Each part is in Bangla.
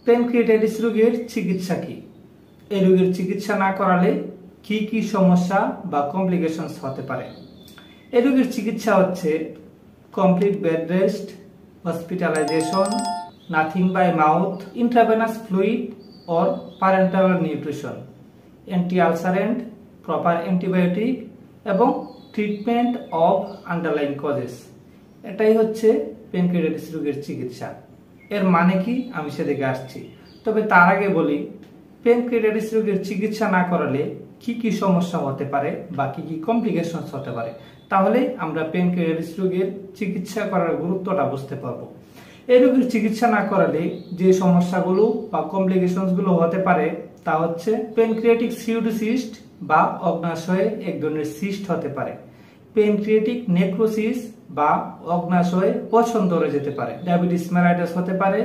প্যানক্রিয়াটাইটিস রোগের চিকিৎসা কি? এই রোগের চিকিৎসা না করালে কি কি সমস্যা বা কমপ্লিকেশনস হতে পারে? এই রোগের চিকিৎসা হচ্ছে complete bed rest, hospitalization, nothing by mouth, intravenous fluid or parenteral nutrition, anti ulcerant, proper antibiotic এবং ট্রিটমেন্ট অফ আন্ডারলাইং কজেস। এটাই হচ্ছে প্যানক্রিয়াটাইটিস রোগের চিকিৎসা। এর মানে কি আমি সেদিকে আসছি, তবে তার আগে বলি প্যানক্রিয়াটাইটিস রোগের চিকিৎসা না করালে কি কি সমস্যা হতে পারে বা কি কি কমপ্লিকেশনস হতে পারে, তাহলে আমরা প্যানক্রিয়াটাইটিস রোগের চিকিৎসা করার গুরুত্বটা বুঝতে পারবো। এই রোগের চিকিৎসা না করালে যে সমস্যাগুলো বা কমপ্লিকেশনস গুলো হতে পারে তা হচ্ছে প্যানক্রিয়াটিক সিউডোসিস্ট বা অগ্নাশয়ে এক ধরনের সিস্ট হতে পারে, প্যানক্রিয়াটিক নেক্রোসিস বা অগ্নাশয়ে পচন ধরে যেতে পারে, ডায়াবেটিস মেলাইটাস হতে পারে,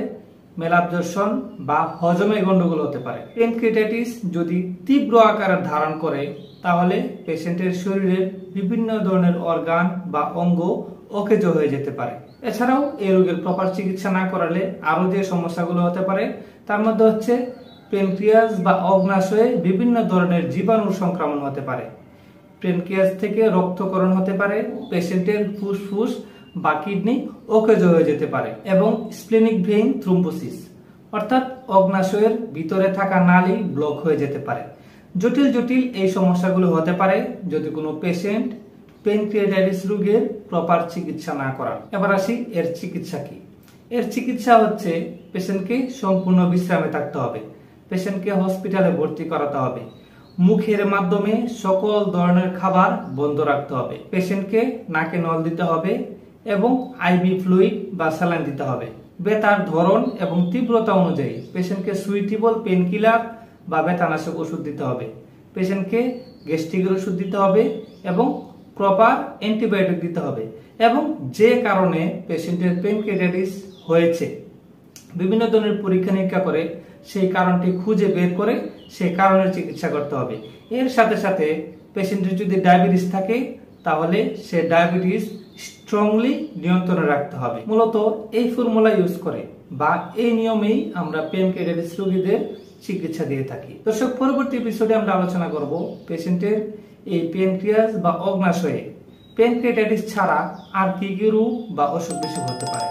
ম্যালঅ্যাবজর্পশন বা হজমে গন্ডগোল হতে পারে। প্যানক্রিয়াটাইটিস যদি তীব্র আকারে ধারণ করে তাহলে পেশেন্টের শরীরের বিভিন্ন ধরনের অর্গান বা অঙ্গ অকেজ হয়ে যেতে পারে। এছাড়াও এই রোগের প্রপার চিকিৎসা না করালে আরো যে সমস্যাগুলো হতে পারে তার মধ্যে হচ্ছে প্যানক্রিয়াস বা অগ্নাশয়ে বিভিন্ন ধরনের জীবাণুর সংক্রমণ হতে পারে, প্যানক্রিয়াস থেকে রক্তক্ষরণ হতে পারে, পেশেন্টের ফুসফুস বা কিডনি অকেজ হয়ে যেতে পারে এবং স্প্লেনিক ভেইন থ্রোম্বোসিস অর্থাৎ অগ্নাশয়ের ভিতরে থাকা নালী ব্লক হয়ে যেতে পারে। জটিল জটিল এই সমস্যাগুলো হতে পারে যদি কোনো পেশেন্ট প্যানক্রিয়াটাইটিস রোগের প্রপার চিকিৎসা না করান। এবার আসি এর চিকিৎসা কি। এর চিকিৎসা হচ্ছে পেশেন্টকে সম্পূর্ণ বিশ্রামে থাকতে হবে, পেশেন্টকে হসপিটালে ভর্তি করাতে হবে, মুখের মাধ্যমে সকল ধরনের খাবার বন্ধ রাখতে হবে, পেশেন্টকে নাকে নল দিতে হবে এবং আইভি ফ্লুইড বা স্যালাইন দিতে হবে। ব্যথার ধরন এবং তীব্রতা অনুযায়ী পেশেন্টকে সুইটেবল পেনকিলার বা ব্যথানাশক ওষুধ দিতে হবে, পেশেন্টকে গ্যাস্ট্রিকের ওষুধ দিতে হবে এবং প্রপার অ্যান্টিবায়োটিক দিতে হবে এবং যে কারণে পেশেন্টের প্যানক্রিয়াটাইটিস হয়েছে বিভিন্ন ধরনের পরীক্ষা নিরীক্ষা করে সেই কারণটি খুঁজে বের করে সেই কারণের চিকিৎসা করতে হবে। এর সাথে সাথে পেশেন্টের যদি ডায়াবেটিস থাকে তাহলে সে ডায়াবেটিস স্ট্রংলি নিয়ন্ত্রণে রাখতে হবে। মূলত এই ফর্মুলা ইউজ করে বা এই নিয়মেই আমরা প্যানক্রিয়াটাইটিস রোগীদের চিকিৎসা দিয়ে থাকি। দর্শক, পরবর্তী এপিসোডে আমরা আলোচনা করব পেশেন্টের এই প্যানক্রিয়াস বা অগ্নাশয়ে প্যানক্রিয়াটাইটিস ছাড়া আর কি কি রোগ বা অসুখ বিসুখ হতে পারে।